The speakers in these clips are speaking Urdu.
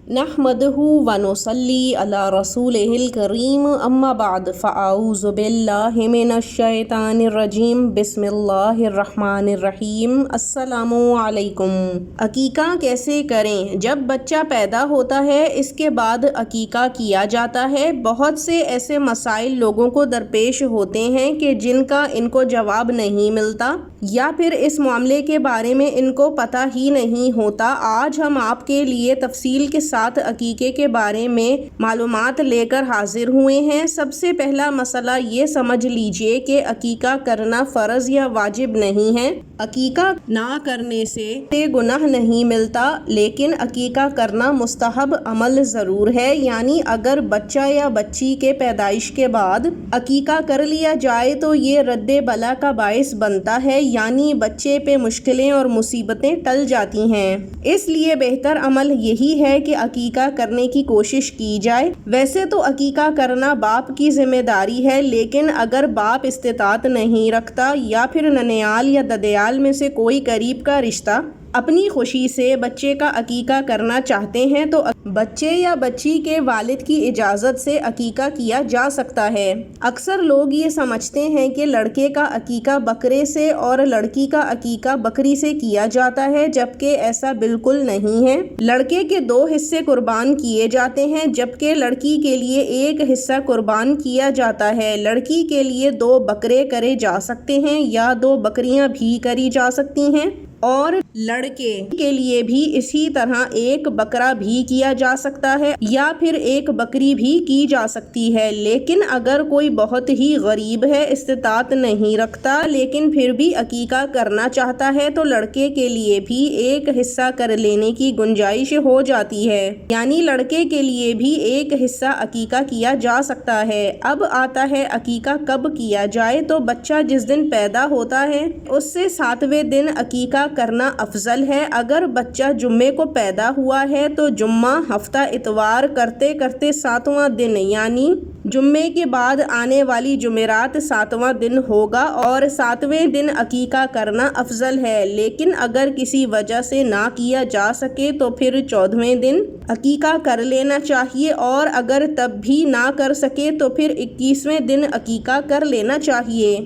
نحمدہ ونصلی علی رسولہ الکریم اما بعد فاعوذ باللہ من الشیطان الرجیم بسم اللہ الرحمن الرحیم۔ السلام علیکم۔ عقیقہ کیسے کریں؟ جب بچہ پیدا ہوتا ہے اس کے بعد عقیقہ کیا جاتا ہے۔ بہت سے ایسے مسائل لوگوں کو درپیش ہوتے ہیں کہ جن کا ان کو جواب نہیں ملتا یا پھر اس معاملے کے بارے میں ان کو پتہ ہی نہیں ہوتا۔ آج ہم آپ کے لیے تفصیل کے ساتھ عقیقے کے بارے میں معلومات لے کر حاضر ہوئے ہیں۔ سب سے پہلا مسئلہ یہ سمجھ لیجئے کہ عقیقہ کرنا فرض یا واجب نہیں ہے۔ عقیقہ نہ کرنے سے گناہ نہیں ملتا، لیکن عقیقہ کرنا مستحب عمل ضرور ہے۔ یعنی اگر بچہ یا بچی کے پیدائش کے بعد عقیقہ کر لیا جائے تو یہ رد بلا کا باعث بنتا ہے، یعنی بچے پہ مشکلیں اور مصیبتیں ٹل جاتی ہیں۔ اس لیے بہتر عمل یہی ہے کہ عقیقہ کرنے کی کوشش کی جائے۔ ویسے تو عقیقہ کرنا باپ کی ذمہ داری ہے، لیکن اگر باپ استطاعت نہیں رکھتا یا پھر ننیال یا ددیال میں سے کوئی قریب کا رشتہ اپنی خوشی سے بچے کا عقیقہ کرنا چاہتے ہیں تو بچے یا بچی کے والد کی اجازت سے عقیقہ کیا جا سکتا ہے۔ اکثر لوگ یہ سمجھتے ہیں کہ لڑکے کا عقیقہ بکرے سے اور لڑکی کا عقیقہ بکری سے کیا جاتا ہے، جبکہ ایسا بالکل نہیں ہے۔ لڑکے کے 2 حصے قربان کیے جاتے ہیں، جبکہ لڑکی کے لیے 1 حصہ قربان کیا جاتا ہے۔ لڑکی کے لیے 2 بکرے کرے جا سکتے ہیں یا 2 بکریاں بھی کری جا سکتی ہیں، اور لڑکے کے لیے بھی اسی طرح 1 بکرا بھی کیا جا سکتا ہے یا پھر 1 بکری بھی کی جا سکتی ہے۔ لیکن اگر کوئی بہت ہی غریب ہے، استطاعت نہیں رکھتا لیکن پھر بھی عقیقہ کرنا چاہتا ہے تو لڑکے کے لیے بھی 1 حصہ کر لینے کی گنجائش ہو جاتی ہے، یعنی لڑکے کے لیے بھی 1 حصہ عقیقہ کیا جا سکتا ہے۔ اب آتا ہے عقیقہ کب کیا جائے، تو بچہ جس دن پیدا ہوتا ہے اس سے 7ویں دن عقیقہ کرنا افضل ہے۔ اگر بچہ جمعے کو پیدا ہوا ہے تو جمعہ، ہفتہ، اتوار کرتے کرتے 7واں دن یعنی جمعے کے بعد آنے والی جمعرات 7واں دن ہوگا، اور 7ویں دن عقیقہ کرنا افضل ہے۔ لیکن اگر کسی وجہ سے نہ کیا جا سکے تو پھر 14ویں دن عقیقہ کر لینا چاہیے، اور اگر تب بھی نہ کر سکے تو پھر 21ویں دن عقیقہ کر لینا چاہیے۔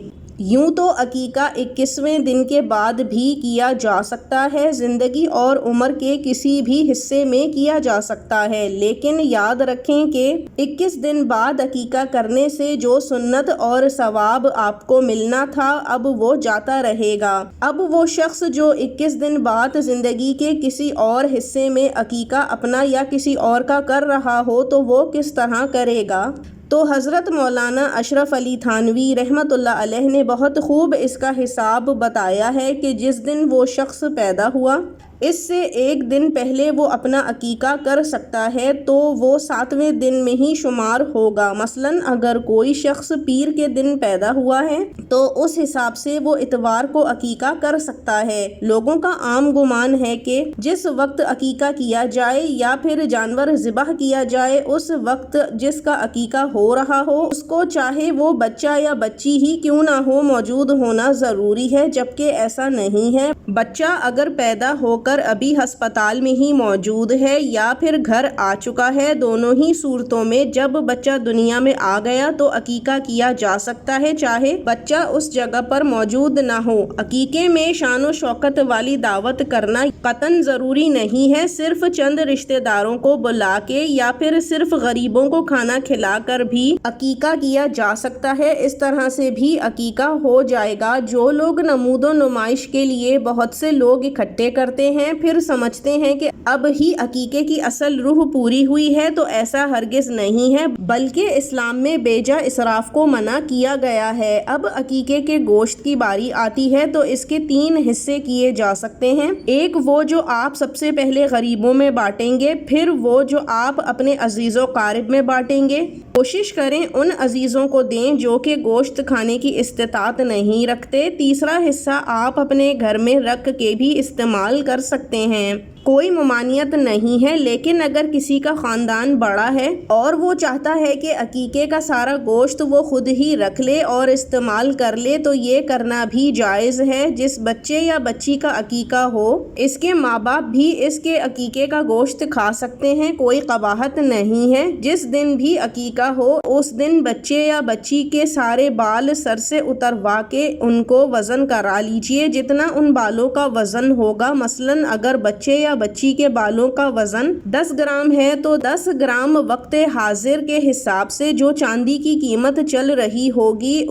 یوں تو عقیقہ 21ویں دن کے بعد بھی کیا جا سکتا ہے، زندگی اور عمر کے کسی بھی حصے میں کیا جا سکتا ہے، لیکن یاد رکھیں کہ 21 دن بعد عقیقہ کرنے سے جو سنت اور ثواب آپ کو ملنا تھا اب وہ جاتا رہے گا۔ اب وہ شخص جو 21 دن بعد زندگی کے کسی اور حصے میں عقیقہ اپنا یا کسی اور کا کر رہا ہو تو وہ کس طرح کرے گا؟ تو حضرت مولانا اشرف علی تھانوی رحمۃ اللہ علیہ نے بہت خوب اس کا حساب بتایا ہے کہ جس دن وہ شخص پیدا ہوا اس سے 1 دن پہلے وہ اپنا عقیقہ کر سکتا ہے تو وہ 7ویں دن میں ہی شمار ہوگا۔ مثلاً اگر کوئی شخص پیر کے دن پیدا ہوا ہے تو اس حساب سے وہ اتوار کو عقیقہ کر سکتا ہے۔ لوگوں کا عام گمان ہے کہ جس وقت عقیقہ کیا جائے یا پھر جانور ذبح کیا جائے اس وقت جس کا عقیقہ ہو رہا ہو اس کو چاہے وہ بچہ یا بچی ہی کیوں نہ ہو موجود ہونا ضروری ہے، جبکہ ایسا نہیں ہے۔ بچہ اگر پیدا ہو کر ابھی ہسپتال میں ہی موجود ہے یا پھر گھر آ چکا ہے، دونوں ہی صورتوں میں جب بچہ دنیا میں آ گیا تو عقیقہ کیا جا سکتا ہے، چاہے بچہ اس جگہ پر موجود نہ ہو۔ عقیقے میں شان و شوکت والی دعوت کرنا قطعاً ضروری نہیں ہے، صرف چند رشتہ داروں کو بلا کے یا پھر صرف غریبوں کو کھانا کھلا کر بھی عقیقہ کیا جا سکتا ہے۔ اس طرح سے بھی عقیقہ ہو جائے گا۔ جو لوگ نمود و نمائش کے لیے بہت سے لوگ اکٹھے کرتے ہیں پھر سمجھتے ہیں کہ اب ہی عقیقے کی اصل روح پوری ہوئی ہے، تو ایسا ہرگز نہیں ہے، بلکہ اسلام میں بیجا اسراف کو منع کیا گیا ہے۔ اب عقیقے کے گوشت کی باری آتی ہے تو اس کے 3 حصے کیے جا سکتے ہیں۔ ایک وہ جو آپ سب سے پہلے غریبوں میں بانٹیں گے، پھر وہ جو آپ اپنے عزیز و قارب میں بانٹیں گے۔ کوشش کریں ان عزیزوں کو دیں جو کہ گوشت کھانے کی استطاعت نہیں رکھتے۔ تیسرا حصہ آپ اپنے گھر میں رکھ کے بھی استعمال کر سکتے ہیں۔ کوئی ممانعت نہیں ہے، لیکن اگر کسی کا خاندان بڑا ہے اور وہ چاہتا ہے کہ عقیقے کا سارا گوشت وہ خود ہی رکھ لے اور استعمال کر لے تو یہ کرنا بھی جائز ہے۔ جس بچے یا بچی کا عقیقہ ہو اس کے ماں باپ بھی اس کے عقیقے کا گوشت کھا سکتے ہیں، کوئی قباحت نہیں ہے۔ جس دن بھی عقیقہ ہو اس دن بچے یا بچی کے سارے بال سر سے اتروا کے ان کو وزن کرا لیجئے، جتنا ان بالوں کا وزن ہوگا۔ مثلاً اگر بچے یا بچی کے بالوں کا وزن 10 گرام ہے تو 10 گرام وقت حاضر کے حساب سے جو چاندی کی قیمت چل رہی ہوگی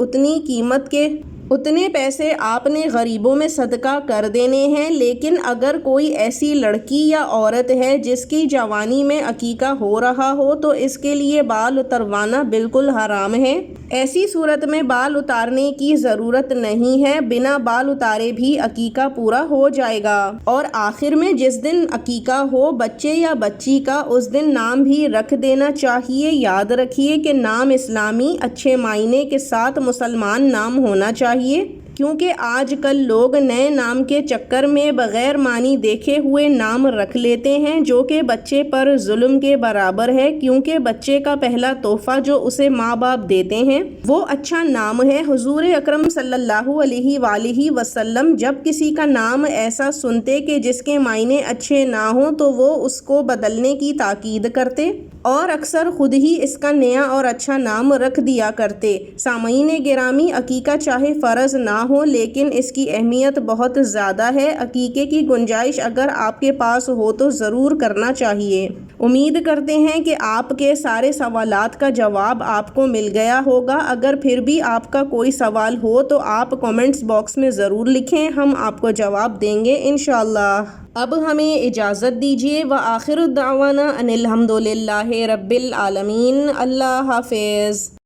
اتنے پیسے آپ نے غریبوں میں صدقہ کر دینے ہیں۔ لیکن اگر کوئی ایسی لڑکی یا عورت ہے جس کی جوانی میں عقیقہ ہو رہا ہو تو اس کے لیے بال اتروانا بالکل حرام ہے۔ ایسی صورت میں بال اتارنے کی ضرورت نہیں ہے، بنا بال اتارے بھی عقیقہ پورا ہو جائے گا۔ اور آخر میں جس دن عقیقہ ہو بچے یا بچی کا اس دن نام بھی رکھ دینا چاہیے۔ یاد رکھیے کہ نام اسلامی اچھے معنی کے ساتھ مسلمان نام ہونا چاہیے، کیونکہ آج کل لوگ نئے نام کے چکر میں بغیر معنی دیکھے ہوئے نام رکھ لیتے ہیں جو کہ بچے پر ظلم کے برابر ہے، کیونکہ بچے کا پہلا تحفہ جو اسے ماں باپ دیتے ہیں وہ اچھا نام ہے۔ حضور اکرم صلی اللہ علیہ وآلہ وسلم جب کسی کا نام ایسا سنتے کہ جس کے معنی اچھے نہ ہوں تو وہ اس کو بدلنے کی تاکید کرتے اور اکثر خود ہی اس کا نیا اور اچھا نام رکھ دیا کرتے۔ سامعین گرامی، عقیقہ چاہے فرض نہ ہو لیکن اس کی اہمیت بہت زیادہ ہے۔ عقیقے کی گنجائش اگر آپ کے پاس ہو تو ضرور کرنا چاہیے۔ امید کرتے ہیں کہ آپ کے سارے سوالات کا جواب آپ کو مل گیا ہوگا۔ اگر پھر بھی آپ کا کوئی سوال ہو تو آپ کمنٹس باکس میں ضرور لکھیں، ہم آپ کو جواب دیں گے انشاءاللہ۔ اب ہمیں اجازت دیجیے، وآخر دعوانا ان الحمدللہ رب العالمین۔ اللہ حافظ۔